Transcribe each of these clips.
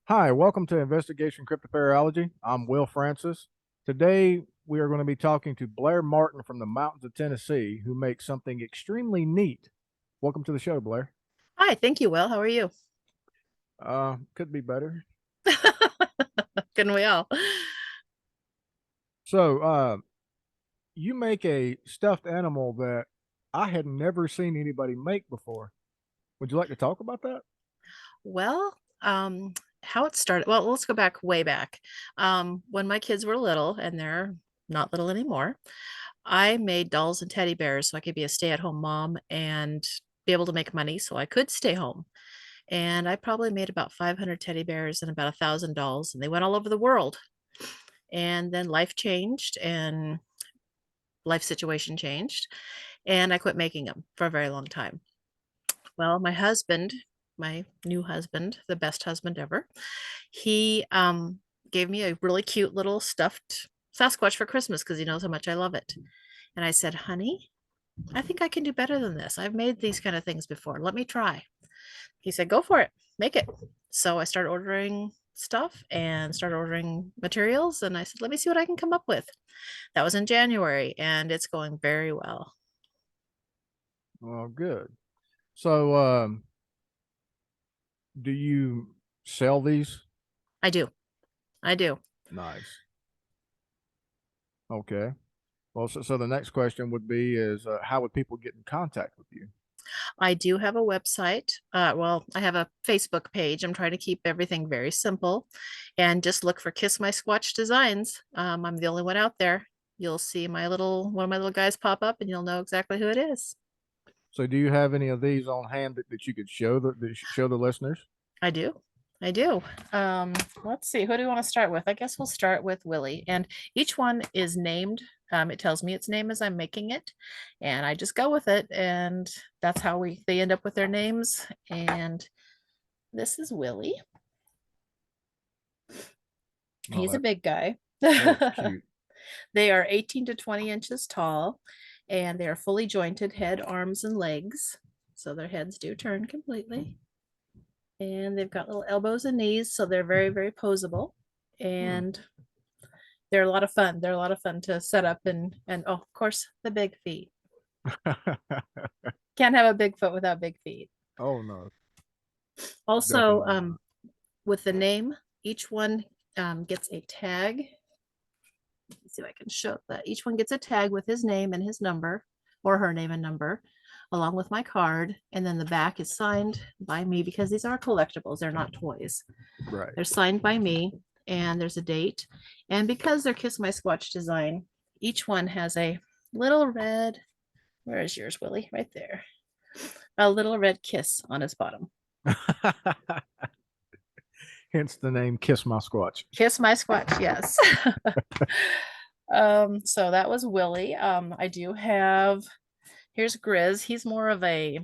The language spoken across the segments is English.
Hi, welcome to Investigation Cryptoparology. I'm Will Francis. Today, we are going to be talking to Blair Martin from the mountains of Tennessee, who makes something extremely neat. Welcome to the show, Blair. Hi, thank you, Will. How are you? Could be better. Couldn't we all? So, you make a stuffed animal that I had never seen anybody make before. Would you like to talk about that? Well, how it started. Well, let's go back way back. When my kids were little, and they're not little anymore, I made dolls and teddy bears so I could be a stay-at-home mom and be able to make money so I could stay home. And I probably made about 500 teddy bears and about 1,000 dolls, and they went all over the world. And then life changed and life situation changed, and I quit making them for a very long time. Well, my husband, my new husband, the best husband ever, he gave me a really cute little stuffed Sasquatch for Christmas because he knows how much I love it. And I said, honey, I think I can do better than this. I've made these kind of things before. Let me try. He said, go for it, make it. So I started ordering stuff and started ordering materials. And I said, let me see what I can come up with. That was in January, and it's going very well. Oh, good. So, do you sell these? I do. I do. Nice. Okay. Well, so the next question would be is how would people get in contact with you? I do have a website. Well, I have a Facebook page. I'm trying to keep everything very simple and just look for Kiss My Squatch Designs. I'm the only one out there. You'll see one of my little guys pop up and you'll know exactly who it is. So do you have any of these on hand that you could show show the listeners? I do. I do. Let's see. Who do you want to start with? I guess we'll start with Willie. And each one is named. It tells me its name as I'm making it, and I just go with it. And that's how they end up with their names. And this is Willie. Oh, He's a big guy. that's cute. They are 18 to 20 inches tall, and they are fully jointed head, arms, and legs. So their heads do turn completely. And they've got little elbows and knees, so they're very, very posable. Hmm. And they're a lot of fun. They're a lot of fun to set up and oh, of course, the big feet. Can't have a big foot without big feet. Oh no, Also, definitely not. with the name, each one gets a tag. Let's see if I can show that. Each one gets a tag with his name and his number, or her name and number, along with my card. And then the back is signed by me because these are collectibles, they're not toys. Right. They're signed by me, and there's a date. And because they're Kiss My Squatch design, each one has a little red, where is yours, Willie? Right there. A little red kiss on his bottom. Hence the name Kiss My Squatch. Kiss My Squatch, yes. So that was Willie. I do have, here's Grizz. He's more of a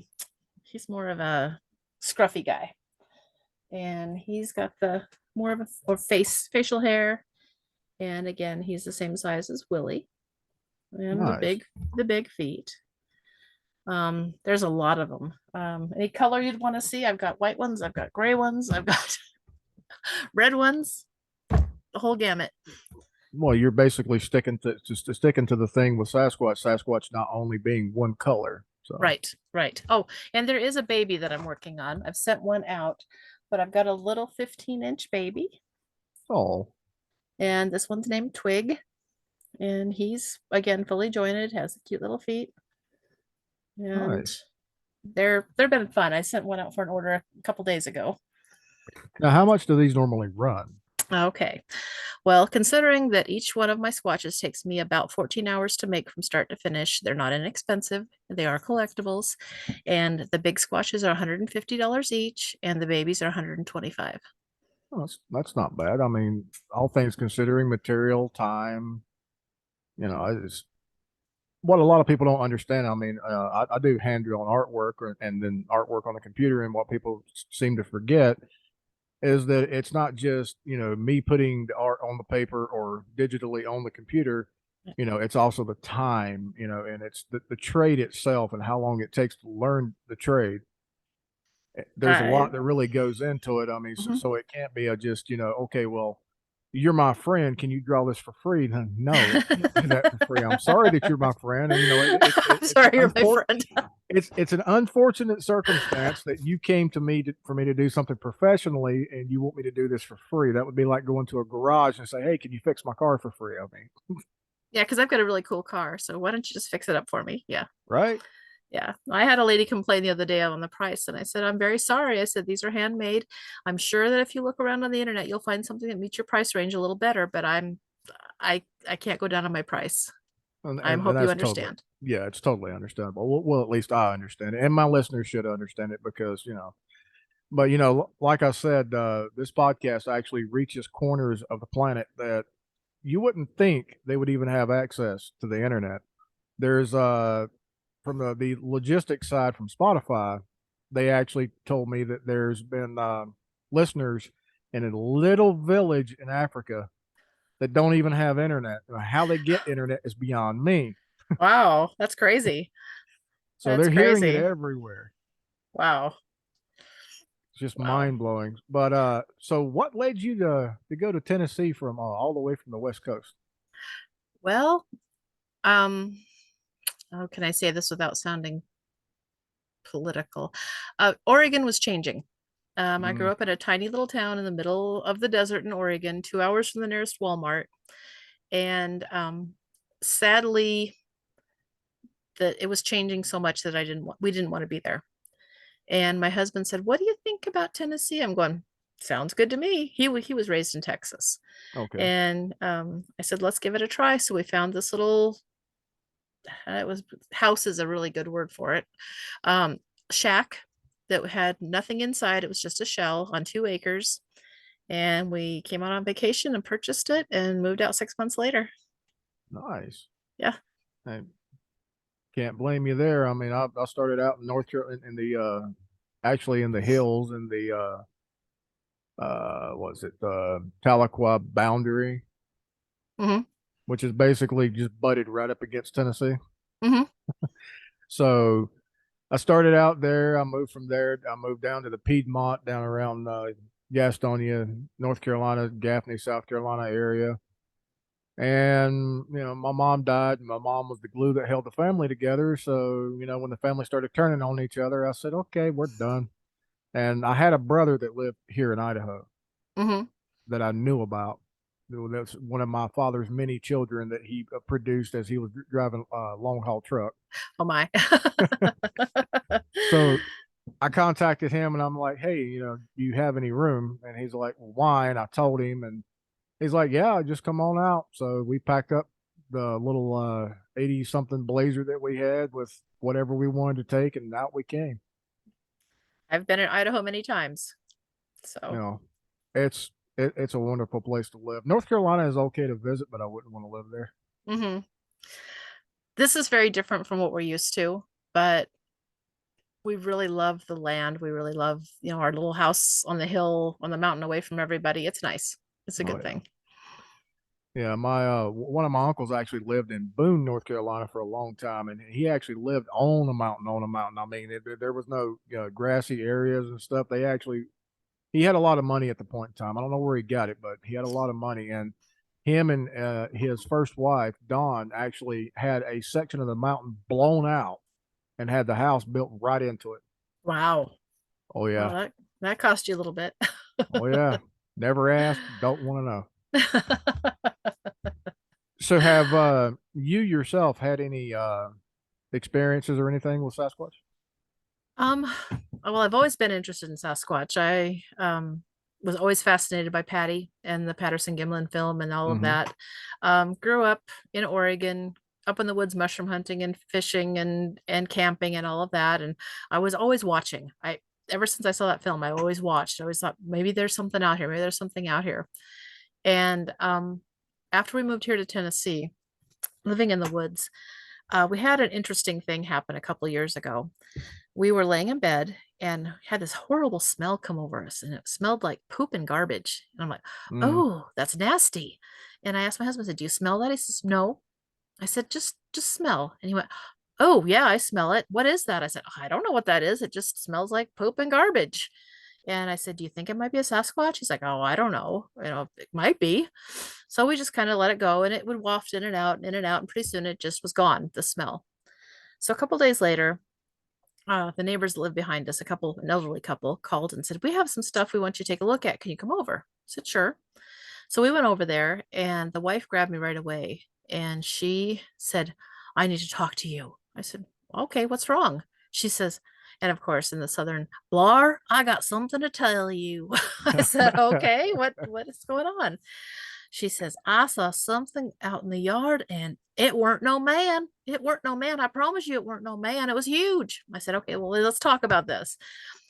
scruffy guy. And he's got the more of a or facial hair. And again, he's the same size as Willie. And Nice. the big feet. There's a lot of them. Any color you'd want to see? I've got white ones, I've got gray ones, I've got red ones, the whole gamut. Well, you're basically sticking to just sticking to the thing with Sasquatch. Sasquatch not only being one color. So, Right, right. Oh, and there is a baby that I'm working on. I've sent one out, but I've got a little 15-inch baby, oh, and this one's named Twig, and he's again fully jointed, has cute little feet, and nice. they're been fun. I sent one out for an order a couple days ago. Now, how much do these normally run? Okay. Well, considering that each one of my swatches takes me about 14 hours to make from start to finish, they're not inexpensive. They are collectibles. And the big squashes are $150 each, and the babies are 125. Oh, that's not bad. I mean, all things considering, material, time, it's what a lot of people don't understand. I mean, I do hand drawn artwork and then artwork on the computer, and what people seem to forget is that it's not just me putting the art on the paper or digitally on the computer. It's also the time, and it's the trade itself and how long it takes to learn the trade. There's a I lot that really goes into it. I mean, so, mhm. so it can't be a just, okay, well, you're my friend. Can you draw this for free? No, it can't do that for free. I'm sorry that you're my friend, and it's an Sorry, you're my friend. it's an unfortunate circumstance that you came to me for me to do something professionally, and you want me to do this for free. That would be like going to a garage and say, "Hey, can you fix my car for free?" I mean, Yeah, because I've got a really cool car, so why don't you just fix it up for me? Yeah. right? Yeah. I had a lady complain the other day on the price, and I said, "I'm very sorry." I said, "These are handmade. I'm sure that if you look around on the internet, you'll find something that meets your price range a little better, but I can't go down on my price. And, I and, and hope you that's totally, understand." yeah, it's totally understandable. Well, at least I understand it, and my listeners should understand it because but like I said, this podcast actually reaches corners of the planet that you wouldn't think they would even have access to the internet. There's from the logistics side from Spotify, they actually told me that there's been listeners in a little village in Africa that don't even have internet. How they get internet is beyond me. Wow, that's crazy. So That's they're hearing it crazy. everywhere. Wow. It's just Wow. mind blowing. But so what led you to go to Tennessee from all the way from the West Coast? Well, um, how can I say this without sounding political? Oregon was changing. I Mm, grew up in a tiny little town in the middle of the desert in Oregon, 2 hours from the nearest Walmart. And sadly, that it was changing so much that we didn't want to be there. And my husband said, "What do you think about Tennessee?" I'm going, "Sounds good to me." He was raised in Texas. okay. And I said, "Let's give it a try." So we found this little, it was, house is a really good word for it, um, shack that had nothing inside. It was just a shell on 2 acres. And we came out on vacation and purchased it and moved out 6 months later. Nice. Yeah. I can't blame you there. I mean, I started out in North Carolina in the actually in the hills in the was it Tahlequah boundary, Hmm. which is basically just butted right up against Tennessee. Hmm. So I started out there. I moved from there. I moved down to the Piedmont, down around Gastonia, North Carolina, Gaffney, South Carolina area. And my mom died, and my mom was the glue that held the family together. So when the family started turning on each other, I said, "Okay, we're done." And I had a brother that lived here in Idaho Hmm. that I knew about. That's one of my father's many children that he produced as he was driving a long haul truck. Oh my. So I contacted him and I'm like, "Hey, do you have any room?" And he's like, "Well, why?" And I told him, and he's like, "Yeah, just come on out." So we packed up the little 80 something Blazer that we had with whatever we wanted to take, and out we came. I've been in Idaho many times. You So, know, it's a wonderful place to live. North Carolina is okay to visit, but I wouldn't want to live there. hmm, this is very different from what we're used to, but we really love the land. We really love, our little house on the hill, on the mountain away from everybody. It's nice. It's a Oh good yeah. thing. Yeah, my one of my uncles actually lived in Boone, North Carolina for a long time, and he actually lived on a mountain. On a mountain. I mean, there was no grassy areas and stuff. He had a lot of money at the point in time. I don't know where he got it, but he had a lot of money, and him and his first wife, Dawn, actually had a section of the mountain blown out and had the house built right into it. Wow. Oh Well, yeah, that cost you a little bit. oh yeah. Never asked, don't want to know. So, have you yourself had any experiences or anything with Sasquatch? Um, well, I've always been interested in Sasquatch. I was always fascinated by Patty and the Patterson Gimlin film and all of Mm-hmm. that. Grew up in Oregon, up in the woods, mushroom hunting and fishing and camping and all of that. And I was always watching. I Ever since I saw that film, I always watched. I always thought maybe there's something out here. Maybe there's something out here. And after we moved here to Tennessee, living in the woods, we had an interesting thing happen a couple years ago. We were laying in bed and had this horrible smell come over us, and it smelled like poop and garbage. And I'm like, Mm, "Oh, that's nasty." And I asked my husband, I said, "Do you smell that?" He says, "No." I said, just smell." And he went, "Oh, yeah, I smell it. What is that?" I said, "I don't know what that is. It just smells like poop and garbage." And I said, "Do you think it might be a Sasquatch?" He's like, "Oh, I don't know. It might be." So we just kind of let it go and it would waft in and out and in and out. And pretty soon it just was gone, the smell. So a couple days later, the neighbors that live behind us, an elderly couple, called and said, "We have some stuff we want you to take a look at. Can you come over?" I said, "Sure." So we went over there, and the wife grabbed me right away, and she said, "I need to talk to you." I said, "Okay, what's wrong?" She says, and of course, in the southern, "Blar, I got something to tell you." I said, "Okay, what is going on?" She says, "I saw something out in the yard and it weren't no man. It weren't no man. I promise you it weren't no man. It was huge." I said, "Okay, well, let's talk about this."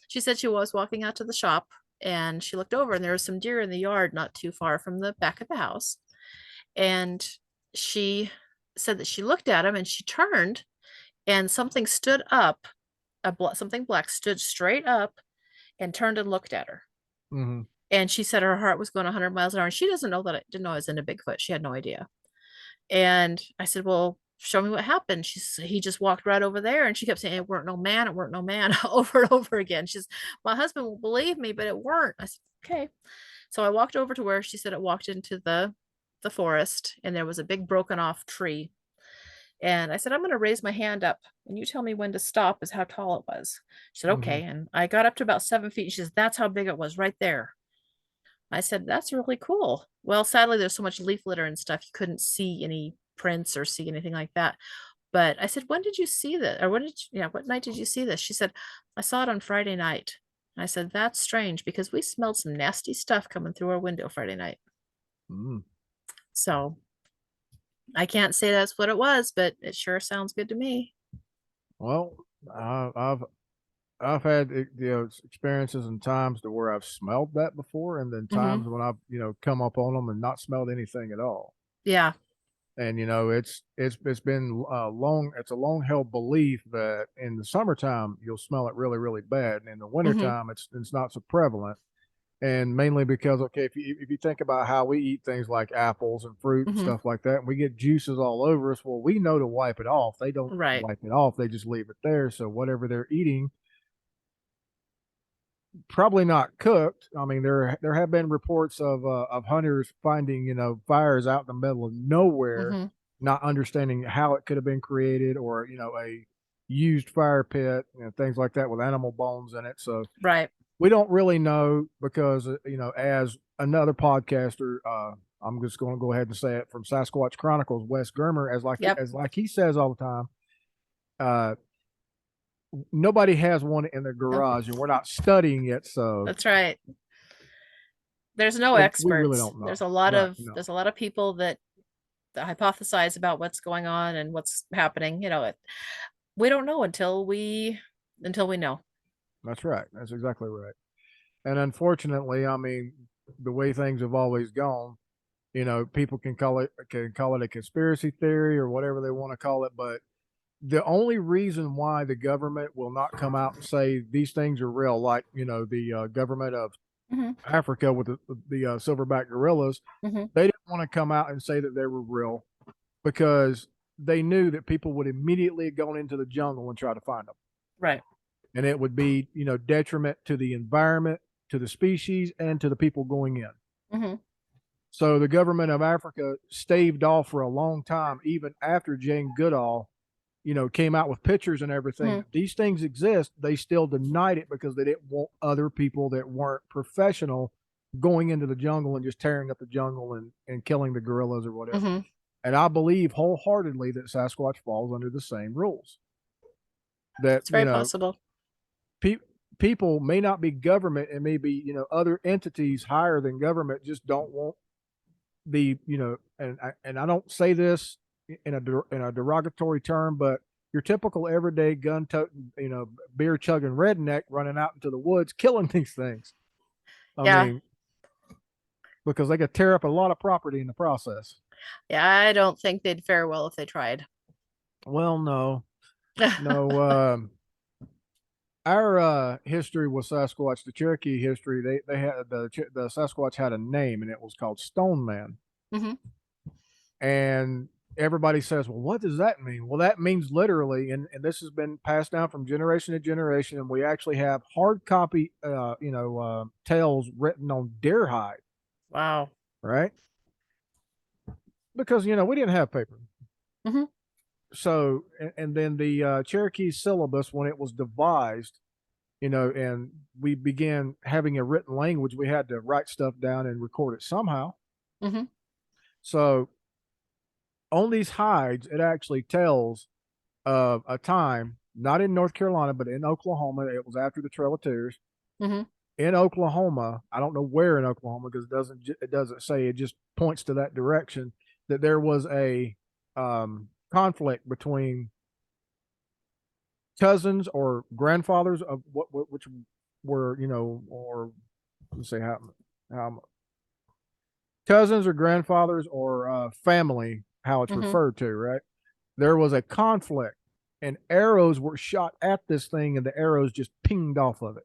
She said she was walking out to the shop and she looked over and there was some deer in the yard not too far from the back of the house. And she said that she looked at him and she turned and something stood up, something black stood straight up and turned and looked at her. Hmm. And she said her heart was going 100 miles an hour. And she doesn't know that I didn't know I was into Bigfoot. She had no idea. And I said, "Well, show me what happened." He just walked right over there. And she kept saying, "It weren't no man. It weren't no man," over and over again. She's, "My husband will believe me, but it weren't." I said, "Okay." So I walked over to where she said it walked into the forest and there was a big broken off tree. And I said, "I'm going to raise my hand up and you tell me when to stop," is how tall it was. She said, Hmm. "Okay." And I got up to about 7 feet. She says, "That's how big it was right there." I said, "That's really cool." Well, sadly, there's so much leaf litter and stuff, you couldn't see any prints or see anything like that. But I said, "When did you see this? Or when did you, yeah, what night did you see this?" She said, "I saw it on Friday night." I said, "That's strange because we smelled some nasty stuff coming through our window Friday night." Mm. So I can't say that's what it was, but it sure sounds good to me. Well, I've had experiences and times to where I've smelled that before, and then Hmm. times when I've come up on them and not smelled anything at all. Yeah. And it's been long. It's a long held belief that in the summertime you'll smell it really really bad, and in the Hmm. wintertime it's not so prevalent. And mainly because okay, if you think about how we eat things like apples and fruit and Hmm. stuff like that, and we get juices all over us, well, we know to wipe it off. They don't Right. wipe it off; they just leave it there. So whatever they're eating, probably not cooked. I mean, there have been reports of hunters finding fires out in the middle of nowhere, Hmm. not understanding how it could have been created, or a used fire pit, things like that with animal bones in it. So Right. we don't really know because as another podcaster, I'm just going to go ahead and say it, from Sasquatch Chronicles, Wes Germer, Yep. as like he says all the time, uh, nobody has one in their Yep. garage, and we're not studying it, so That's right. There's no we really experts. don't know. Right? No, There's a lot of people that hypothesize about what's going on and what's happening. We don't know until we know. that's right. That's exactly right. And unfortunately, I mean, the way things have always gone, people can call it a conspiracy theory or whatever they want to call it, but the only reason why the government will not come out and say these things are real, like the government of Hmm. Africa with the silverback gorillas, Hmm. they didn't want to come out and say that they were real because they knew that people would immediately have gone into the jungle and try to find them, Right. and it would be detriment to the environment, to the species, and to the people going in. Hmm. So the government of Africa staved off for a long time, even after Jane Goodall came out with pictures and everything Hmm. that these things exist. They still denied it because they didn't want other people that weren't professional going into the jungle and just tearing up the jungle and killing the gorillas or whatever. Hmm. And I believe wholeheartedly that Sasquatch falls under the same rules. That It's very possible. pe- people may not be government, and maybe other entities higher than government just don't want the and I don't say this in a derogatory term, but your typical everyday gun toting, beer chugging redneck running out into the woods killing these things. I Yeah. mean, because they could tear up a lot of property in the process. Yeah. I don't think they'd fare well if they tried. Well, no, no. Our history with Sasquatch, the Cherokee history, they had the Sasquatch had a name, and it was called Stone Man. Hmm. And everybody says, well, what does that mean? Well, that means literally, and this has been passed down from generation to generation, and we actually have hard copy, tales written on deer hide, Wow. right? Because we didn't have paper. Hmm. So, and then the Cherokee syllabus, when it was devised, and we began having a written language, we had to write stuff down and record it somehow. Hmm. So on these hides, it actually tells of a time, not in North Carolina, but in Oklahoma. It was after the Trail of Tears. Hmm. In Oklahoma, I don't know where in Oklahoma because it doesn't say. It just points to that direction that there was a conflict between cousins or grandfathers of which were or let's say how cousins or grandfathers or family, how it's Hmm. referred to, right? There was a conflict, and arrows were shot at this thing, and the arrows just pinged off of it.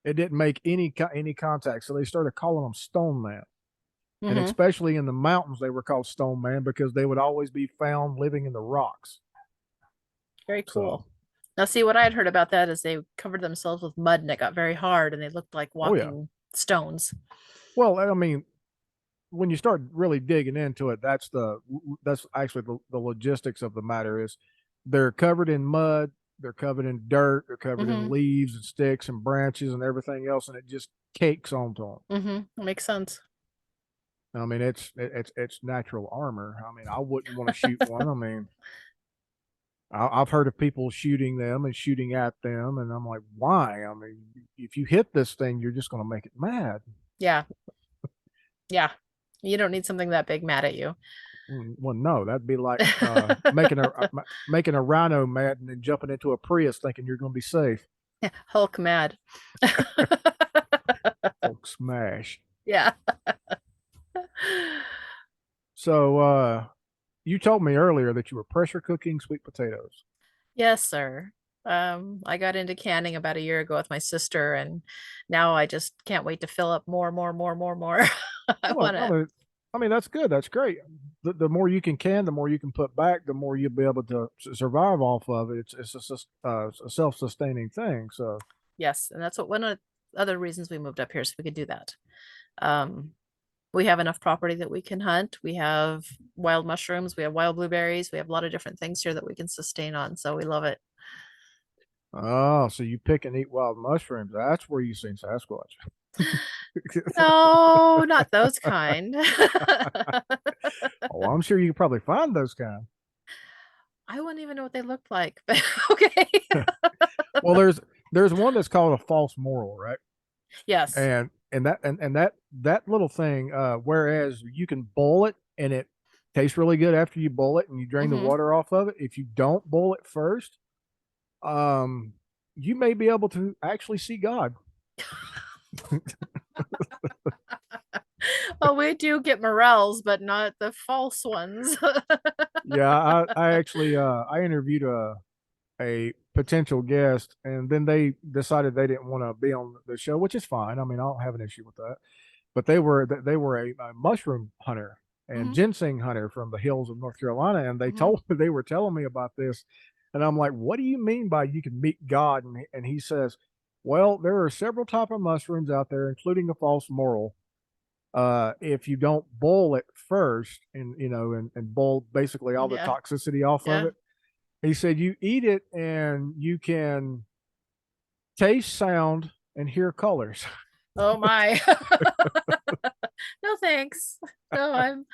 It didn't make any contact, so they started calling them Stone Man. And Hmm. especially in the mountains, they were called Stone Man because they would always be found living in the rocks. Very So, cool. Now, see, what I had heard about that is they covered themselves with mud and it got very hard and they looked like oh yeah. walking stones. Well, I mean, when you start really digging into it, that's actually the logistics of the matter is they're covered in mud, they're covered in dirt, they're covered in Hmm. leaves and sticks and branches and everything else, and it just cakes onto them. Hmm. Makes sense. I mean, it's natural armor. I mean, I wouldn't want to shoot one. I mean, I've heard of people shooting them and shooting at them, and I'm like, why? I mean, if you hit this thing, you're just going to make it mad. Yeah. Yeah. You don't need something that big mad at you. Well, no, that'd be like making a rhino mad and then jumping into a Prius thinking you're going to be safe. Hulk mad. Hulk smash. Yeah. So, you told me earlier that you were pressure cooking sweet potatoes. Yes, sir. I got into canning about a year ago with my sister, and now I just can't wait to fill up more, more, more, more, more. I Well, want I to, mean, that's good. That's great. The more you can, the more you can put back, the more you'll be able to survive off of it. It's a self-sustaining thing. So, yes, and that's what one of the other reasons we moved up here so we could do that. Um, we have enough property that we can hunt. We have wild mushrooms, we have wild blueberries, we have a lot of different things here that we can sustain on. So we love it. oh, so you pick and eat wild mushrooms. That's where you seen Sasquatch. No, not those kind. Oh, I'm sure you could probably find those kind. I wouldn't even know what they looked like, but okay. Well, there's one that's called a false moral, right? Yes. And that little thing, whereas you can boil it and it tastes really good after you boil it and you drain the Hmm. water off of it. If you don't boil it first, um, you may be able to actually see God. Well, we do get morels, but not the false ones. Yeah, I actually I interviewed a potential guest, and then they decided they didn't want to be on the show, which is fine. I mean, I don't have an issue with that. But they were a mushroom hunter and Hmm. ginseng hunter from the hills of North Carolina, and Hmm. they were telling me about this, and I'm like, what do you mean by you can meet God? And he says, well, there are several type of mushrooms out there, including a false moral. If you don't boil it first, and and boil basically all the Yeah. toxicity off of Yeah. it, he said you eat it and you can taste, sound, and hear colors. Oh my. No thanks. No,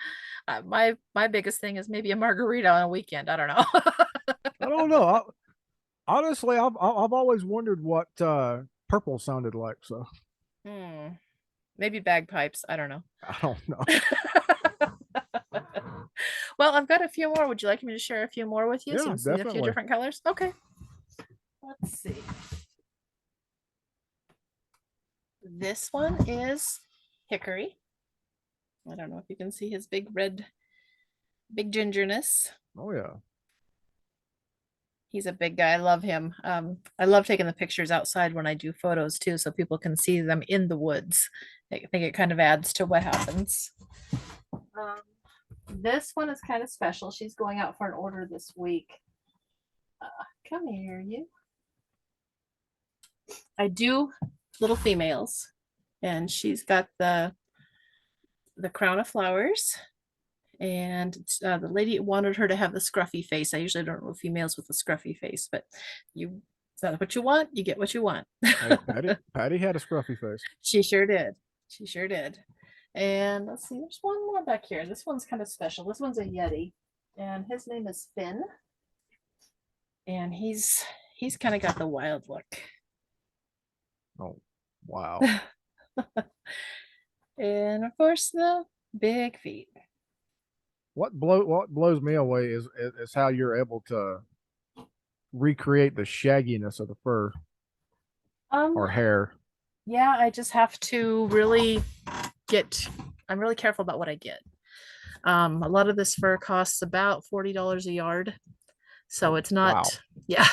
my biggest thing is maybe a margarita on a weekend. I don't know. I don't know. Honestly, I've always wondered what purple sounded like. So Hmm. Maybe bagpipes. I don't know. I don't know. Well, I've got a few more. Would you like me to share a few more with you so you Yeah, can see a few definitely. different colors? Okay. Let's see. This one is hickory. I don't know if you can see his big red, big gingerness. Oh yeah. He's a big guy. I love him. I love taking the pictures outside when I do photos too, so people can see them in the woods. I think it kind of adds to what happens. Um, This one is kind of special. She's going out for an order this week. Come here, you. I do little females, and she's got the crown of flowers. And the lady wanted her to have the scruffy face. I usually don't know females with a scruffy face, but you, is that what you want? You get what you want. Hey, Patty had a scruffy face. She sure did. She sure did. And let's see, there's one more back here. This one's kind of special. This one's a Yeti, and his name is Finn. And he's kind of got the wild look. Oh, wow. And of course, the big feet. What blows me away is how you're able to recreate the shagginess of the fur or hair. Yeah, I just have to really I'm really careful about what I get. A lot of this fur costs about $40 a yard. So it's not, Wow. yeah.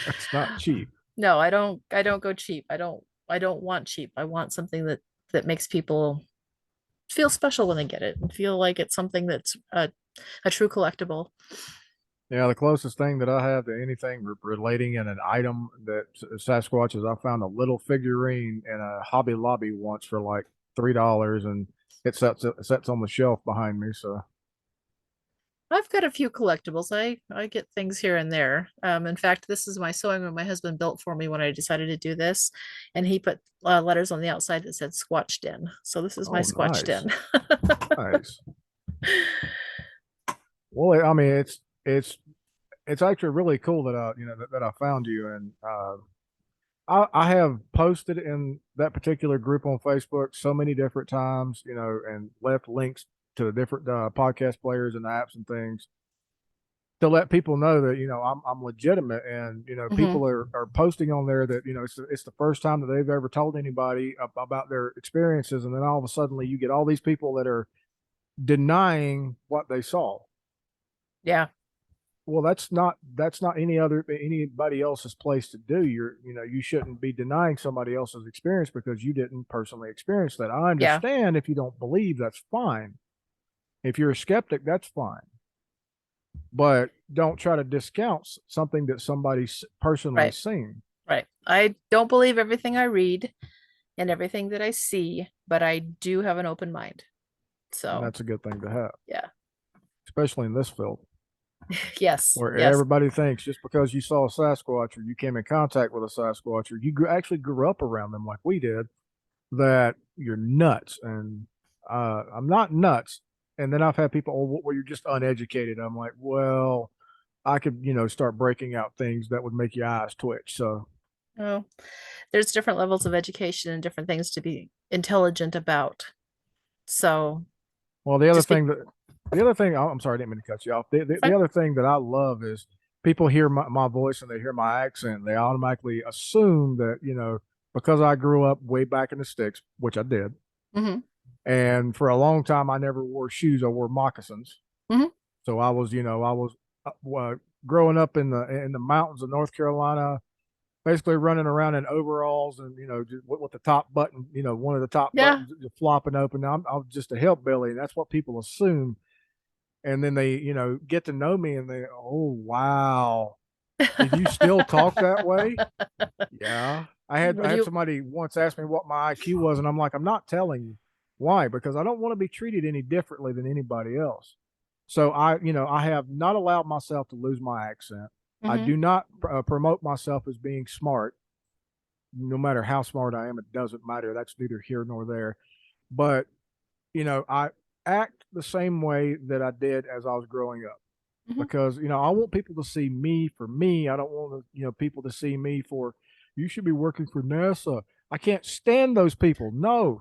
It's not cheap. No, I don't go cheap. I don't want cheap. I want something that makes people feel special when they get it and feel like it's something that's a true collectible. Yeah, the closest thing that I have to anything relating in an item that Sasquatch is I found a little figurine in a Hobby Lobby once for like $3, and it sets on the shelf behind me. So I've got a few collectibles. I get things here and there. In fact, this is my sewing room my husband built for me when I decided to do this, and he put letters on the outside that said Squatch Den. So this is my Squatch nice. Den. Nice. Well, I mean, it's actually really cool that that I found you, and I have posted in that particular group on Facebook so many different times, and left links to the different podcast players and apps and things to let people know that I'm legitimate, and people are posting on there that it's the first time that they've ever told anybody about their experiences, and then all of a sudden you get all these people that are denying what they saw. Yeah. Well, that's not anybody else's place to do. You shouldn't be denying somebody else's experience because you didn't personally experience that. I Yeah. understand if you don't believe, that's fine. If you're a skeptic, that's fine. But don't try to discount something that somebody's personally Right. seen. Right. I don't believe everything I read and everything that I see, but I do have an open mind. And So that's a good thing to have, yeah. especially in this field Yes. where Yes. everybody thinks just because you saw a Sasquatch or you came in contact with a Sasquatch or you actually grew up around them like we did, that you're nuts. And I'm not nuts. And then I've had people, oh, well, you're just uneducated. I'm like, well, I could, start breaking out things that would make your eyes twitch. So, Oh, there's different levels of education and different things to be intelligent about. So well, just be the other thing, I'm sorry, I didn't mean to cut you off. The fine. other thing that I love is people hear my voice and they hear my accent. They automatically assume that, because I grew up way back in the sticks, which I did. Mm-hmm. And for a long time, I never wore shoes. I wore moccasins. Mm-hmm. So I was growing up in the mountains of North Carolina, basically running around in overalls and just with the top button, one of the top Yeah. buttons just flopping open. I'm just a hillbilly, and that's what people assume. And then they get to know me, and they, oh wow, and you still talk that way? Yeah. I had When you somebody once ask me what my IQ was, and I'm like, I'm not telling you. Why? Because I don't want to be treated any differently than anybody else. So I have not allowed myself to lose my accent. I mm-hmm. do not promote myself as being smart. No matter how smart I am, it doesn't matter. That's neither here nor there. But I act the same way that I did as I was growing up, Mm-hmm. because I want people to see me for me. I don't want people to see me for, you should be working for NASA. I can't stand those people. No.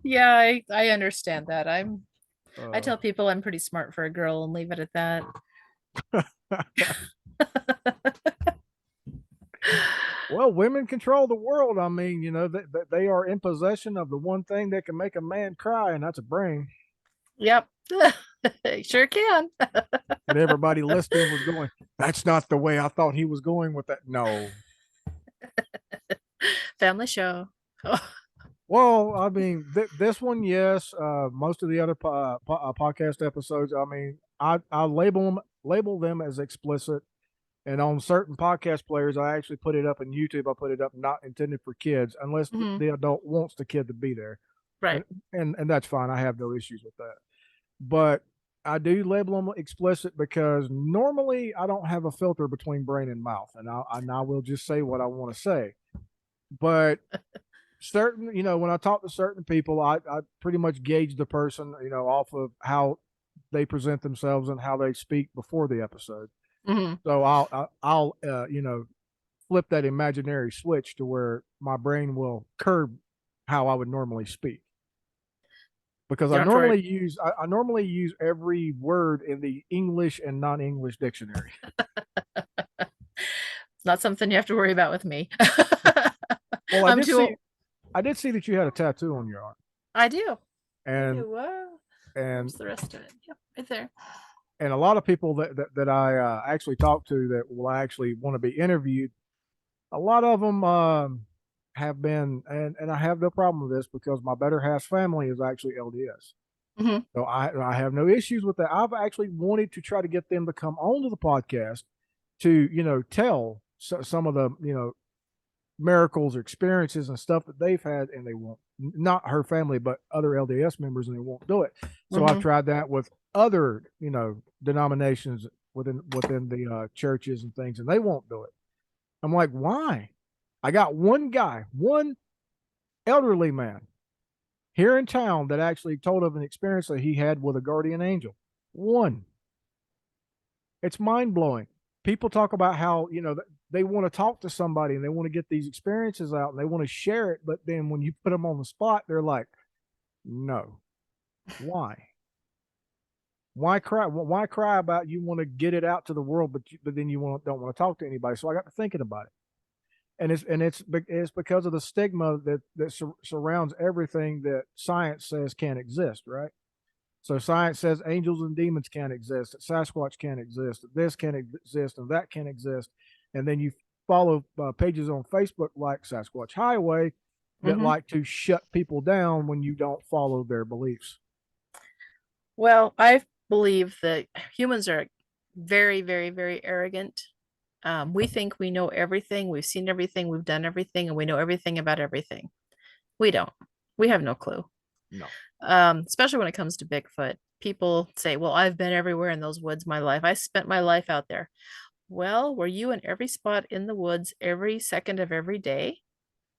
Yeah, I understand that. I tell people I'm pretty smart for a girl and leave it at that. Well, women control the world. I mean, they are in possession of the one thing that can make a man cry, and that's a brain. Yep. Sure can. And everybody listening was going, that's not the way I thought he was going with that. No. Family show. Well, I mean, this one, yes. Most of the other podcast episodes, I mean, I label them as explicit, and on certain podcast players, I actually put it up in YouTube. I put it up not intended for kids, unless Hmm. the adult wants the kid to be there, Right. and and that's fine. I have no issues with that. But I do label them explicit because normally I don't have a filter between brain and mouth, and I will just say what I want to say. But certain, when I talk to certain people, I pretty much gauge the person, off of how they present themselves and how they speak before the episode. Hmm. So I'll flip that imaginary switch to where my brain will curb how I would normally speak, because You don't have to worry. I normally use every word in the English and non-English dictionary. It's not something you have to worry about with me. Well, I'm too old. I did see that you had a tattoo on your arm, I do. I and do. Wow. and Where's the rest of it? Yep, right there. and a lot of people that I actually talk to that will actually want to be interviewed, a lot of them have been, and I have no problem with this because my better half family is actually LDS. Hmm. So I have no issues with that. I've actually wanted to try to get them to come onto the podcast to, tell some of the, miracles or experiences and stuff that they've had, and they won't, not her family, but other LDS members, and they won't do it. So I've Hmm. tried that with other, denominations within the churches and things, and they won't do it. I'm like, why? I got one guy, one elderly man here in town that actually told of an experience that he had with a guardian angel. One. It's mind blowing. People talk about how, they want to talk to somebody and they want to get these experiences out and they want to share it. But then when you put them on the spot, they're like, no. Why? Why cry? Why cry about you want to get it out to the world, but then you don't want to talk to anybody? So I got to thinking about it, and it's because of the stigma that surrounds everything that science says can't exist, right? So science says angels and demons can't exist, that Sasquatch can't exist, that this can't exist, and that can't exist. And then you follow pages on Facebook like Sasquatch Highway that Hmm. like to shut people down when you don't follow their beliefs. Well, I believe that humans are very, very, very arrogant. We think we know everything, we've seen everything, we've done everything, and we know everything about everything. We don't. We have no clue. No. Especially when it comes to Bigfoot. People say, well, I've been everywhere in those woods my life. I spent my life out there. Well, were you in every spot in the woods every second of every day?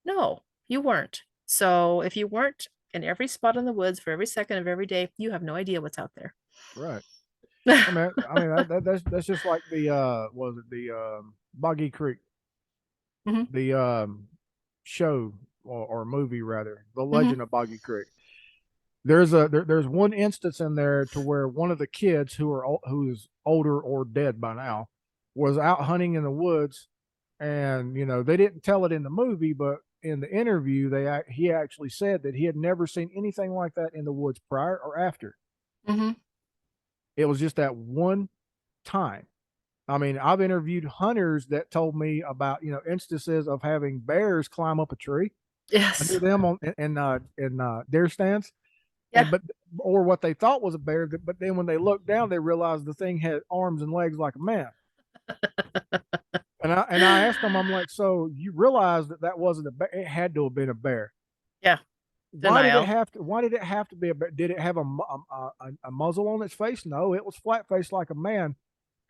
No, you weren't. So if you weren't in every spot in the woods for every second of every day, you have no idea what's out there. Right. I mean that's just like the was it the Boggy Creek, Hmm. the show or movie rather, The Hmm. Legend of Boggy Creek. There's one instance in there to where one of the kids who's older or dead by now was out hunting in the woods, and they didn't tell it in the movie, but in the interview he actually said that he had never seen anything like that in the woods prior or after. Hmm. It was just that one time. I mean, I've interviewed hunters that told me about instances of having bears climb up a tree under Yes. them in deer stands, Yeah. but or what they thought was a bear, but then when they looked down, they realized the thing had arms and legs like a man. And I asked them, I'm like, so you realize that wasn't a bear? It had to have been a bear. Yeah. Why did it Denial. have to? Why did it have to be a bear? Did it have a muzzle on its face? No, it was flat faced like a man.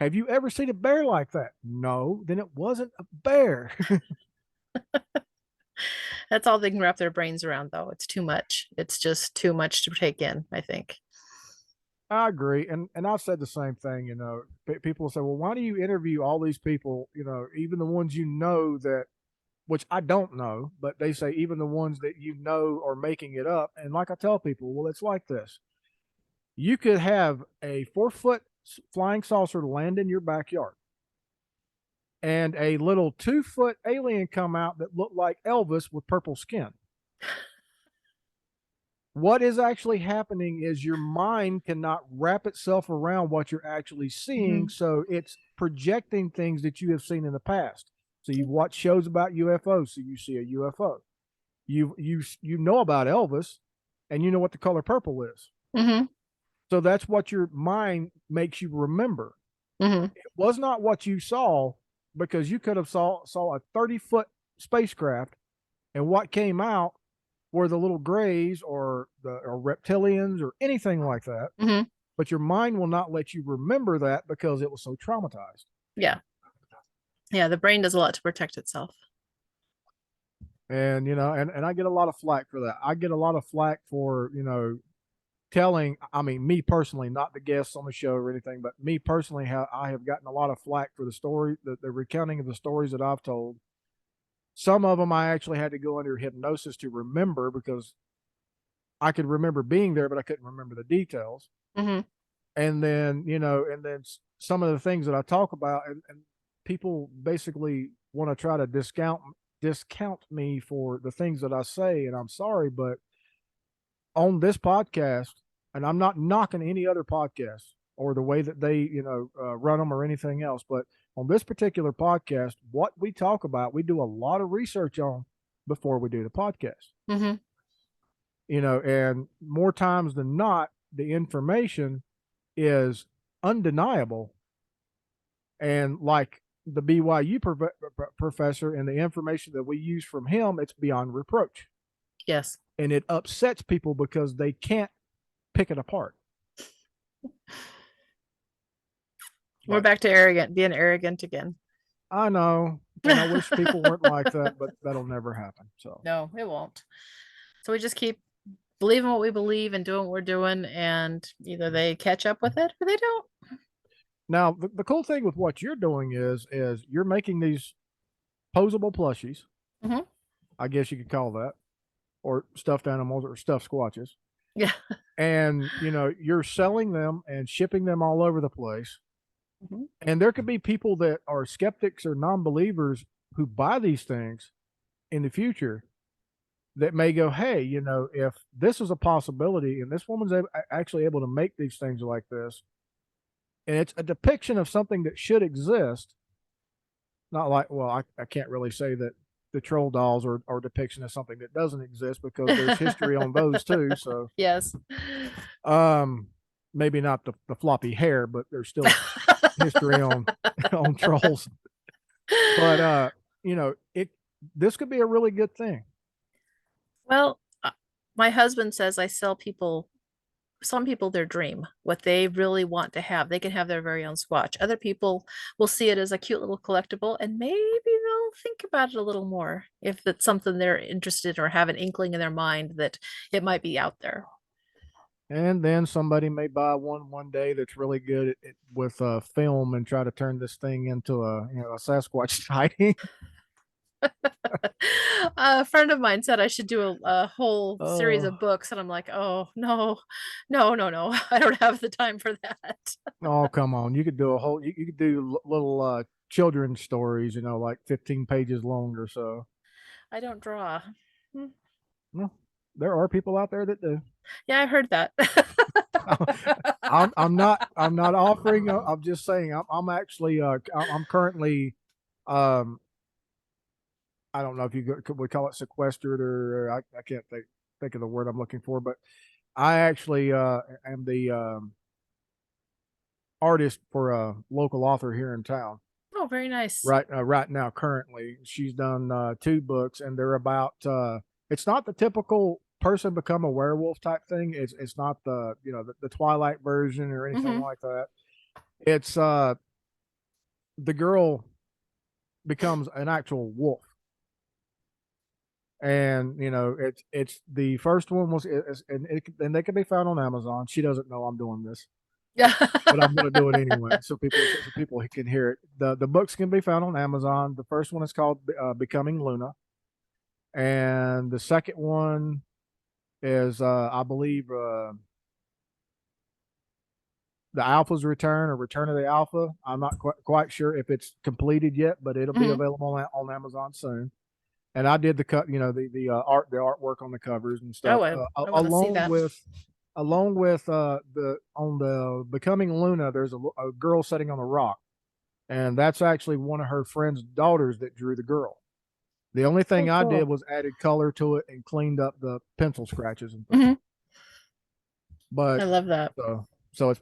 Have you ever seen a bear like that? No, then it wasn't a bear. That's all they can wrap their brains around, though. It's too much. It's just too much to take in, I think. I agree, and I've said the same thing. People say, "Well, why do you interview all these people? Even the ones that, which I don't know, but they say even the ones that are making it up." And like I tell people, well, it's like this: you could have a 4 foot flying saucer land in your backyard, and a little 2 foot alien come out that looked like Elvis with purple skin. What is actually happening is your mind cannot wrap itself around what you're actually seeing. Hmm. So it's projecting things that you have seen in the past. So you've watched shows about UFOs, so you see a UFO. you know about Elvis, and you know what the color purple is. Mm-hmm. So that's what your mind makes you remember. Mm-hmm. It was not what you saw, because you could have saw a 30-foot spacecraft, and what came out were the little grays or reptilians or anything like that. Mm-hmm. But your mind will not let you remember that because it was so traumatized. Yeah. Yeah. The brain does a lot to protect itself. And and I get a lot of flack for that. I get a lot of flack for telling, I mean, me personally, not the guests on the show or anything, but me personally, how I have gotten a lot of flack for the story, the recounting of the stories that I've told. Some of them I actually had to go under hypnosis to remember, because I could remember being there, but I couldn't remember the details. Mm-hmm. And then, some of the things that I talk about, and people basically want to try to discount me for the things that I say. And I'm sorry, but on this podcast, and I'm not knocking any other podcast or the way that they, run them or anything else, but on this particular podcast, what we talk about, we do a lot of research on before we do the podcast. Mm-hmm. And more times than not, the information is undeniable. And like the BYU professor and the information that we use from him, it's beyond reproach. Yes. And it upsets people because they can't pick it apart. We're But back to being arrogant again. I know, and I wish people weren't like that, but that'll never happen. So No, it won't. So we just keep believing what we believe and doing what we're doing, and either they catch up with it or they don't. now the cool thing with what you're doing is you're making these posable plushies. Mm-hmm. I guess you could call that, or stuffed animals or stuffed squatches. Yeah. And you're selling them and shipping them all over the place. Mm-hmm. And there could be people that are skeptics or non-believers who buy these things in the future that may go, hey, if this is a possibility and this woman's actually able to make these things like this, and it's a depiction of something that should exist, not like, well, I can't really say that the troll dolls are depiction of something that doesn't exist, because there's history on those too. So Yes. um maybe not the floppy hair, but there's still history on on trolls. But it this could be a really good thing. Well, my husband says I sell some people their dream, what they really want to have. They can have their very own Squatch. Other people will see it as a cute little collectible, and maybe they'll think about it a little more if it's something they're interested or have an inkling in their mind that it might be out there. And then somebody may buy one day that's really good with film, and try to turn this thing into a Sasquatch sighting. A friend of mine said I should do a whole series Oh, of books, and I'm like, oh no, no, no, no, I don't have the time for that. oh, come on! You could do a whole. You could do little children's stories, like 15 pages long or so. I don't draw. Hmm. Well, there are people out there that do. Yeah, I heard that. I'm not offering. I'm just saying. I'm actually. I'm currently. Um, I don't know if you would call it sequestered, or I can't think of the word I'm looking for, but I actually am the artist for a local author here in town. Oh, very nice. Right now, currently, she's done 2 books, and they're about. It's not the typical person become a werewolf type thing. It's not the Twilight version or anything Hmm. like that. It's the girl becomes an actual wolf. And it's the first one was, and they can be found on Amazon. She doesn't know I'm doing this, Yeah. but I'm going to do it anyway, so people can hear it. The books can be found on Amazon. The first one is called Becoming Luna, and the second one is I believe the Alpha's Return, or Return of the Alpha. I'm not quite sure if it's completed yet, but it'll be Hmm. available on Amazon soon. And I did the cut, the artwork on the covers and Oh, stuff, I want to see that. along with the on the Becoming Luna. There's a girl sitting on a rock, and that's actually one of her friend's daughters that drew the girl. The only Oh, thing I did cool. was added color to it and cleaned up the pencil scratches and things. Hmm. I But love that. so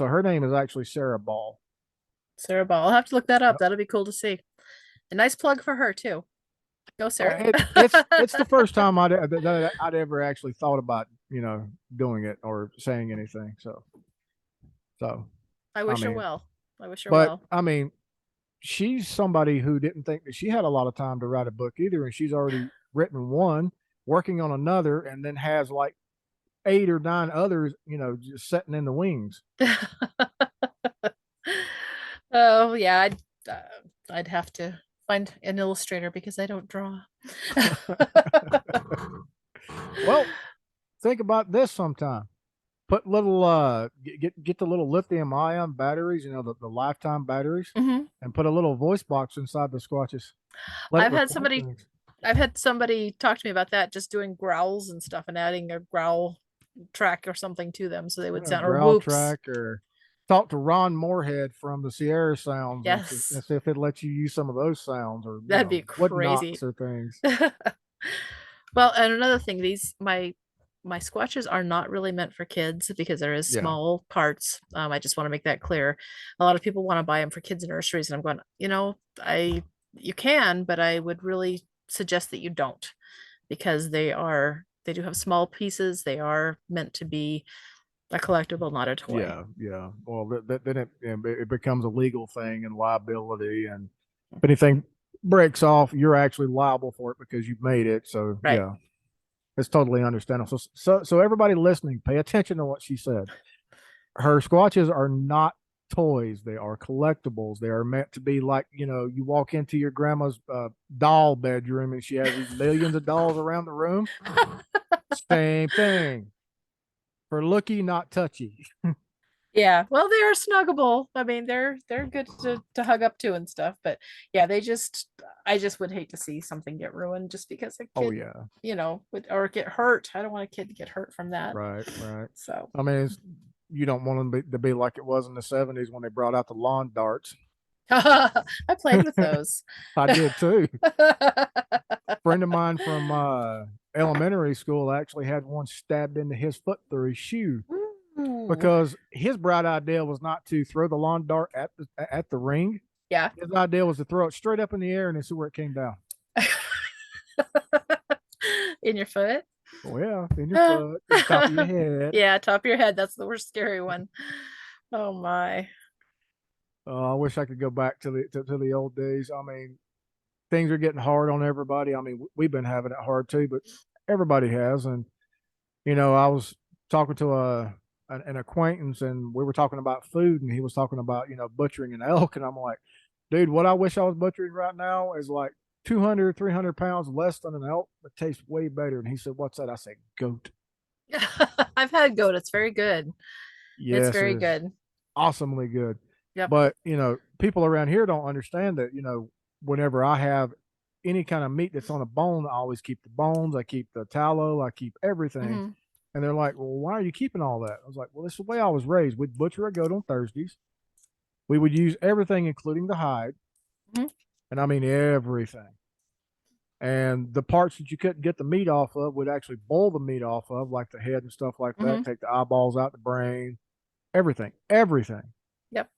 her name is actually Sarah Ball. Sarah Ball. I'll have to look that up. Yep. That'll be cool to see. A nice plug for her too. Go, Sarah. It's the first time I'd ever actually thought about doing it or saying anything. So I I wish her mean, well. I wish her but well. I mean, she's somebody who didn't think that she had a lot of time to write a book either, and she's already written one, working on another, and then has like 8 or 9 others, just sitting in the wings. Oh yeah, I'd have to find an illustrator because I don't draw. Well, think about this sometime. Put little get the little lithium ion batteries, the lifetime batteries, Hmm. and put a little voice box inside the squatches. Let it I've had record somebody things. I've had somebody talk to me about that, just doing growls and stuff and adding a growl track or something to them so they would sound, or Growl whoops. track, or talk to Ron Moorhead from the Sierra Sounds and Yes, see if it lets you use some of those sounds, or that'd be wood crazy. knocks or things. Well, and another thing, these my squatches are not really meant for kids because there is Yeah, small parts. I just want to make that clear. A lot of people want to buy them for kids and nurseries, and I'm going, I you can, but I would really suggest that you don't because they do have small pieces. They are meant to be a collectible, not a toy. yeah. Well, then it becomes a legal thing and liability, and if anything breaks off, you're actually liable for it because you've made it. So Right. yeah, it's totally understandable. So everybody listening, pay attention to what she said. Her squatches are not toys. They are collectibles. They are meant to be like, you walk into your grandma's doll bedroom and she has these millions of dolls around the room. Same thing. For looky, not touchy. Yeah, well, they are snuggable. I mean, they're good to hug up to and stuff. But yeah, I just would hate to see something get ruined just because a Oh kid, yeah. would or get hurt. I don't want a kid to get hurt from that. Right, right. So I mean, you don't want them to be like it was in the 70s when they brought out the lawn darts. I played with those. I did too. Friend of mine from elementary school actually had one stabbed into his foot through his shoe, Ooh. because his bright idea was not to throw the lawn dart at the ring. Yeah. His idea was to throw it straight up in the air and then see where it came down. In your foot? Oh yeah, in your foot, in the top of your head. Yeah, top of your head. That's the worst scary one. Oh my. I wish I could go back to the old days. I mean, things are getting hard on everybody. I mean, we've been having it hard too, but everybody has. And I was talking to an acquaintance, and we were talking about food, and he was talking about butchering an elk, and I'm like, dude, what I wish I was butchering right now is like 200, 300 pounds less than an elk, but tastes way better. And he said, what's that? I said, goat. I've had goat. It's very good. It's Yes, it very is good. awesomely good. Yep. But people around here don't understand that. Whenever I have any kind of meat that's on a bone, I always keep the bones, I keep the tallow, I keep everything. Hmm. And they're like, well, why are you keeping all that? I was like, well, this is the way I was raised. We'd butcher a goat on Thursdays. We would use everything, including the hide. Hmm. And I mean everything. And the parts that you couldn't get the meat off of, would actually boil the meat off of, like the head and stuff like that, Hmm. take the eyeballs out, the brain, everything. Yep.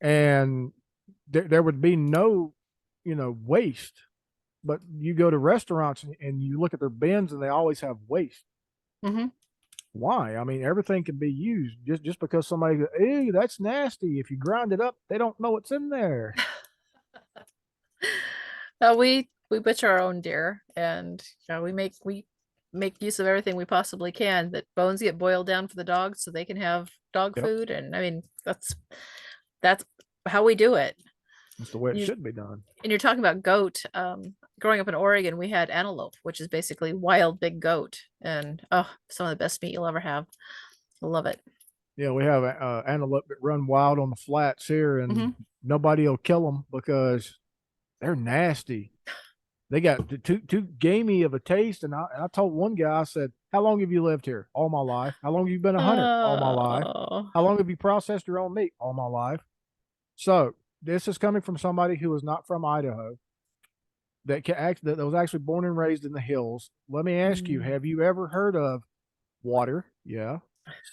And there would be no, waste. But you go to restaurants and you look at their bins and they always have waste. Hmm. Why? I mean, everything can be used. Just because somebody goes, "Ew, that's nasty." If you grind it up, they don't know what's in there. We butcher our own deer, and we make use of everything we possibly can. That bones get boiled down for the dogs so they can have dog Yep, food, and I mean that's how we do it. that's the way it You should be done. and you're talking about goat. Growing up in Oregon, we had antelope, which is basically wild big goat, and oh, some of the best meat you'll ever have. I love it. Yeah, we have antelope that run wild on the flats here, and Hmm. nobody will kill them because they're nasty. They got too gamey of a taste. And I told one guy, I said, "How long have you lived here?" "All my life." "How long have you been a hunter?" "All my life." Oh, "How long have you processed your own meat?" "All my life." So this is coming from somebody who is not from Idaho. that was actually born and raised in the hills. Let me ask you, Mm. have you ever heard of water? Yeah.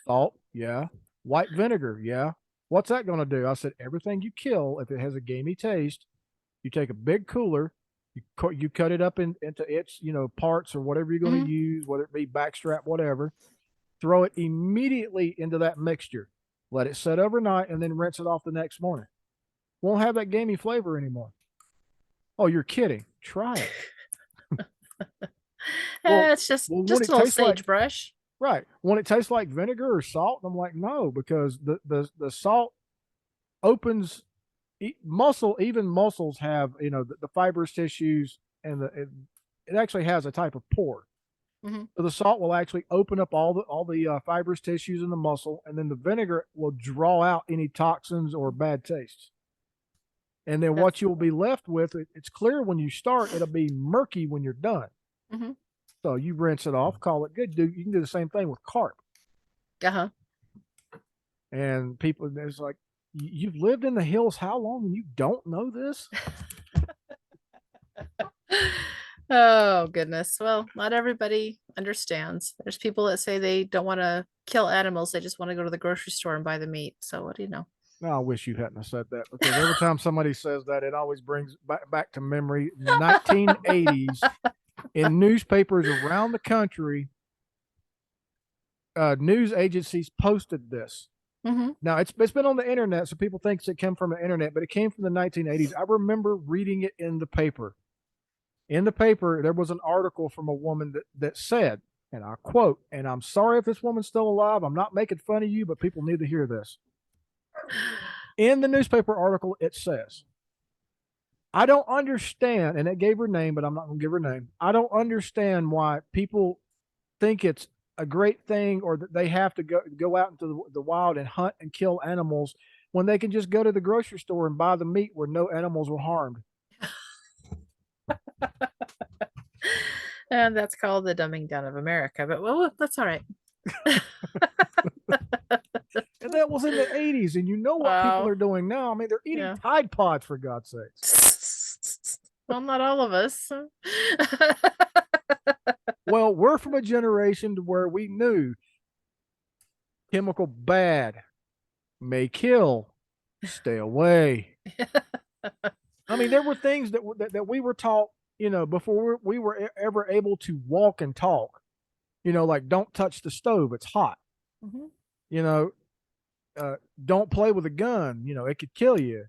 Salt? Yeah. White vinegar? Yeah. What's that going to do? I said, everything you kill, if it has a gamey taste, you take a big cooler, you cut it up into its, parts or whatever you're going to Mhm. use, whether it be backstrap, whatever. Throw it immediately into that mixture. Let it set overnight and then rinse it off the next morning. Won't have that gamey flavor anymore. Oh, you're kidding. Try it. Well, It's just when just a it little tastes like sagebrush. right, when it tastes like vinegar or salt, I'm like, no, because the salt opens muscle. Even muscles have the fibrous tissues, and it actually has a type of pore. Mhm. So the salt will actually open up all the fibrous tissues in the muscle, and then the vinegar will draw out any toxins or bad tastes. And then what That's you'll be left with, it's clear when you start, it'll be murky when you're done. Mhm. So you rinse it off, call it good. You can do the same thing with carp. Uh-huh. And people, there's like, you've lived in the hills how long and you don't know this? Oh, goodness. Well, not everybody understands. There's people that say they don't want to kill animals. They just want to go to the grocery store and buy the meat. So what do you know? No, I wish you hadn't have said that, because every time somebody says that, it always brings back to memory in the 1980s in newspapers around the country. News agencies posted this. Hmm. Now it's been on the internet, so people think it came from the internet, but it came from the 1980s. I remember reading it in the paper. In the paper, there was an article from a woman that said, and I quote, and I'm sorry if this woman's still alive. I'm not making fun of you, but people need to hear this. In the newspaper article, it says, I don't understand, and it gave her name, but I'm not going to give her name. I don't understand why people think it's a great thing, or that they have to go out into the wild and hunt and kill animals when they can just go to the grocery store and buy the meat where no animals were harmed. And that's called the dumbing down of America. But well, that's all right. And that was in the 80s. And you know what people Wow. are doing now? I mean, they're eating Yeah. Tide Pods, for God's sakes. Well, not all of us. Well, we're from a generation to where we knew chemical bad, may kill, stay away. I mean, there were things that we were taught, before we were ever able to walk and talk. Like, don't touch the stove; it's hot. Mhm. You know, don't play with a gun. It could kill you.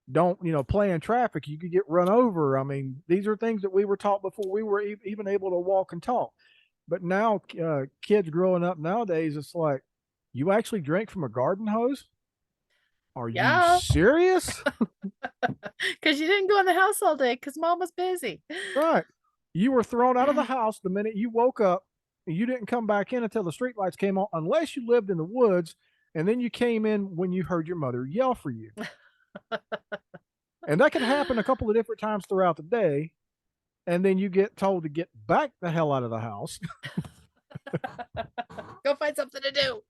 Don't play in traffic; you could get run over. I mean, these are things that we were taught before we were even able to walk and talk. But now, kids growing up nowadays, it's like, you actually drink from a garden hose? Are you Yeah, serious? because you didn't go in the house all day because mom was busy. Right. You were thrown out of the house the minute you woke up, and you didn't come back in until the streetlights came on, unless you lived in the woods, and then you came in when you heard your mother yell for you. And that can happen a couple of different times throughout the day, and then you get told to get back the hell out of the house. Go find something to do.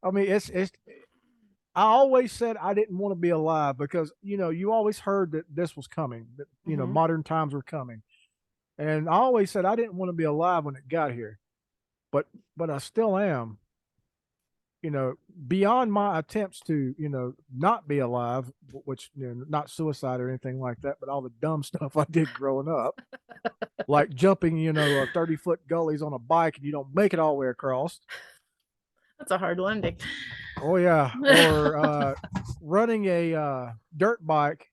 I mean, it's I always said I didn't want to be alive, because you always heard that this was coming, that Mhm. modern times were coming. And I always said I didn't want to be alive when it got here. But I still am, beyond my attempts to, not be alive, which, not suicide or anything like that, but all the dumb stuff I did growing up, like jumping, 30-foot gullies on a bike and you don't make it all the way across. That's a hard landing. Oh yeah. Or running a dirt bike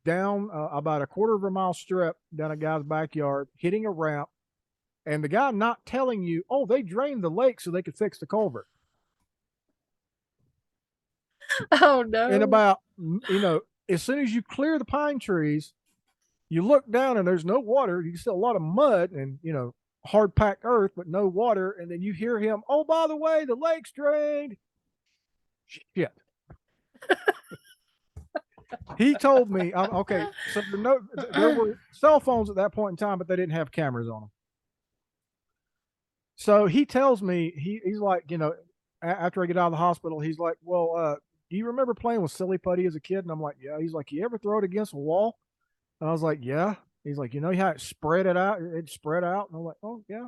down about a quarter of a mile strip down a guy's backyard, hitting a ramp, and the guy not telling you, oh, they drained the lake so they could fix the culvert. Oh And no. about, as soon as you clear the pine trees, you look down and there's no water. You see a lot of mud and, hard packed earth, but no water. And then you hear him, oh, by the way, the lake's drained. Shit. He told me, okay, so there were cell phones at that point in time, but they didn't have cameras on them. So he tells me, he's like, after I get out of the hospital, he's like, well, do you remember playing with silly putty as a kid? And I'm like, yeah. He's like, you ever throw it against a wall? And I was like, yeah. He's like, you know how it spread it out? It spread out. And I'm like, oh yeah.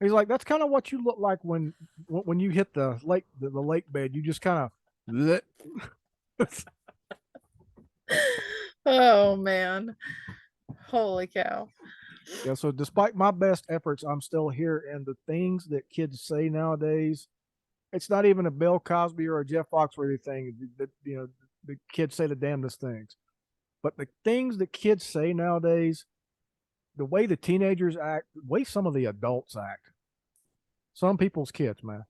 He's like, that's kind of what you look like when you hit the lake the lake bed. You just kind of Oh man. Holy cow. yeah. So despite my best efforts, I'm still here, and the things that kids say nowadays, it's not even a Bill Cosby or a Jeff Foxworthy thing. That the kids say the damnedest things, but the things that kids say nowadays, the way the teenagers act, the way some of the adults act, some people's kids, man.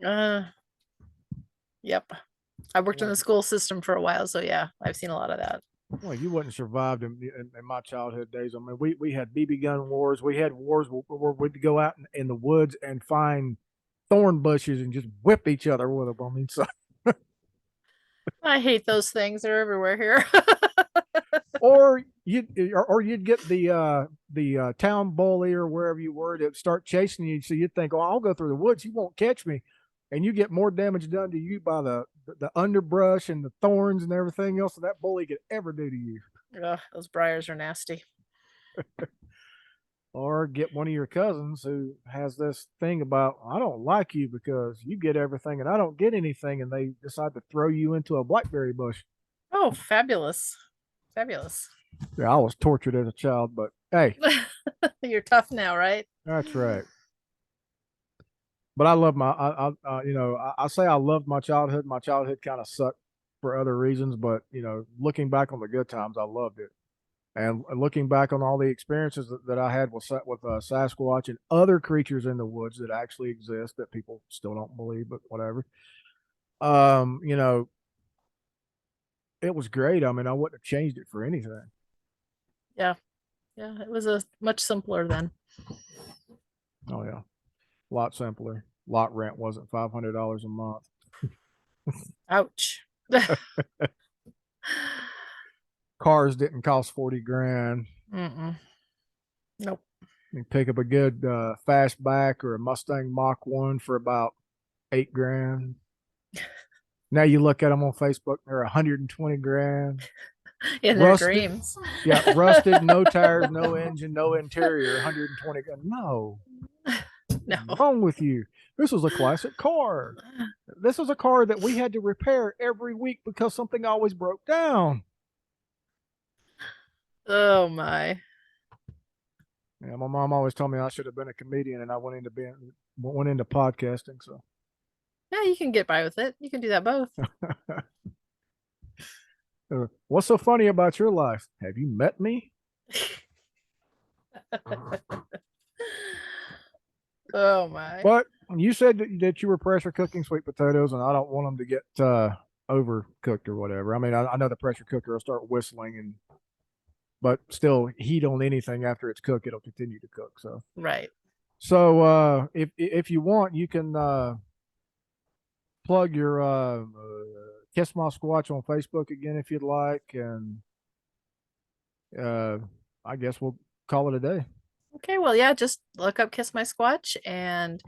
Uh, yep. I worked in Like, the school system for a while, so yeah, I've seen a lot of that. well, you wouldn't survived in my childhood days. I mean, we had BB gun wars. We had wars where we'd go out in the woods and find thorn bushes and just whip each other with them. I mean, so I hate those things. They're everywhere here. or you'd get the town bully or wherever you were to start chasing you. So you'd think, oh, I'll go through the woods. He won't catch me, and you get more damage done to you by the underbrush and the thorns and everything else that bully could ever do to you. Ugh, those briars are nasty. Or get one of your cousins who has this thing about, I don't like you because you get everything and I don't get anything, and they decide to throw you into a blackberry bush. Oh, fabulous. Fabulous. Yeah, I was tortured as a child, but hey, You're tough now, right? that's right. But I love I say I loved my childhood. My childhood kind of sucked for other reasons, but looking back on the good times, I loved it. And looking back on all the experiences that I had with Sasquatch and other creatures in the woods that actually exist that people still don't believe, but whatever. Um, you know, it was great. I mean, I wouldn't have changed it for anything. Yeah. Yeah. It was a much simpler then. Oh yeah, a lot simpler. Lot rent wasn't $500 a month. Ouch. Cars didn't cost 40 grand. Mm-mm. Nope. You pick up a good fastback or a Mustang Mach 1 for about 8 grand. Now you look at them on Facebook, they're 120 grand. In their Rusted, dreams. yeah, rusted, no tires, no engine, no interior, 120 grand. No, No. what's wrong with you? This was a classic car. This was a car that we had to repair every week because something always broke down. Oh my. Yeah, my mom always told me I should have been a comedian, and I went into podcasting. So, Yeah, you can get by with it. You can do that both. what's so funny about your life? Have you met me? Oh my. But you said that you were pressure cooking sweet potatoes, and I don't want them to get overcooked or whatever. I mean, I know the pressure cooker will start whistling, but still, heat on anything after it's cooked, it'll continue to cook. Right. So if you want, you can plug your Kiss My Squatch on Facebook again if you'd like, and I guess we'll call it a day. Okay, well, yeah, just look up Kiss My Squatch and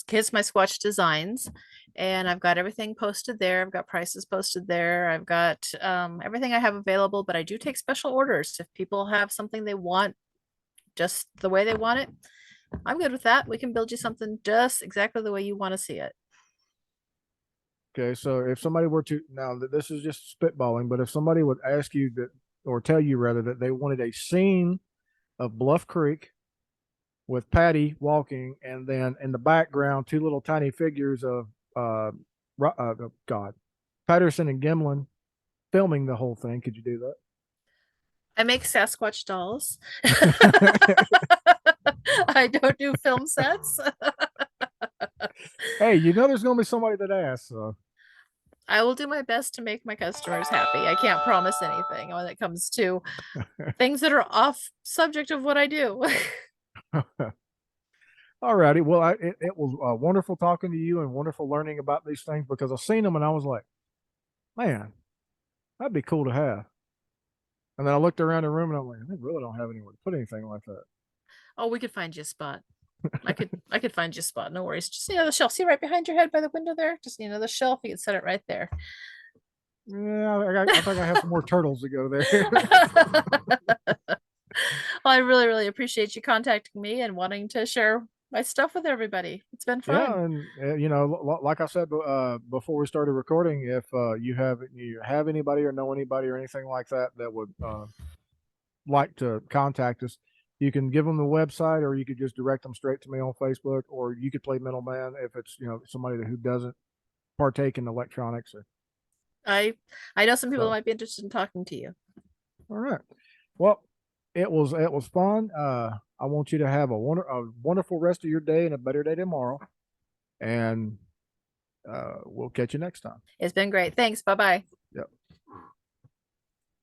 Kiss My Squatch Designs. And I've got everything posted there. I've got prices posted there. I've got everything I have available, but I do take special orders. If people have something they want just the way they want it, I'm good with that. We can build you something just exactly the way you want to see it. Okay, so if somebody were to, now this is just spitballing, but if somebody would ask you that, or tell you rather, that they wanted a scene of Bluff Creek with Patty walking, and then in the background, two little tiny figures of God, Patterson and Gimlin filming the whole thing, could you do that? I make Sasquatch dolls. I don't do film sets. Hey, there's going to be somebody that asks. So. I will do my best to make my customers happy. I can't promise anything when it comes to things that are off subject of what I do. All righty. Well, it was wonderful talking to you and wonderful learning about these things, because I've seen them and I was like, man, that'd be cool to have. And then I looked around the room and I'm like, they really don't have anywhere to put anything like that. Oh, we could find you a spot. I could find you a spot. No worries. Just the shelf. See right behind your head by the window there? Just the shelf. You can set it right there. Yeah, I think I have some more turtles to go there. Well, I really, really appreciate you contacting me and wanting to share my stuff with everybody. It's been Yeah, fun. and you know, like I said before we started recording, if you have anybody or know anybody or anything like that that would like to contact us, you can give them the website, or you could just direct them straight to me on Facebook, or you could play middleman if it's somebody who doesn't partake in electronics. I I know some people So, might be interested in talking to you. all right, well, it was fun. I want you to have a wonderful rest of your day and a better day tomorrow, and we'll catch you next time. It's been great. Thanks. Bye bye. Yep.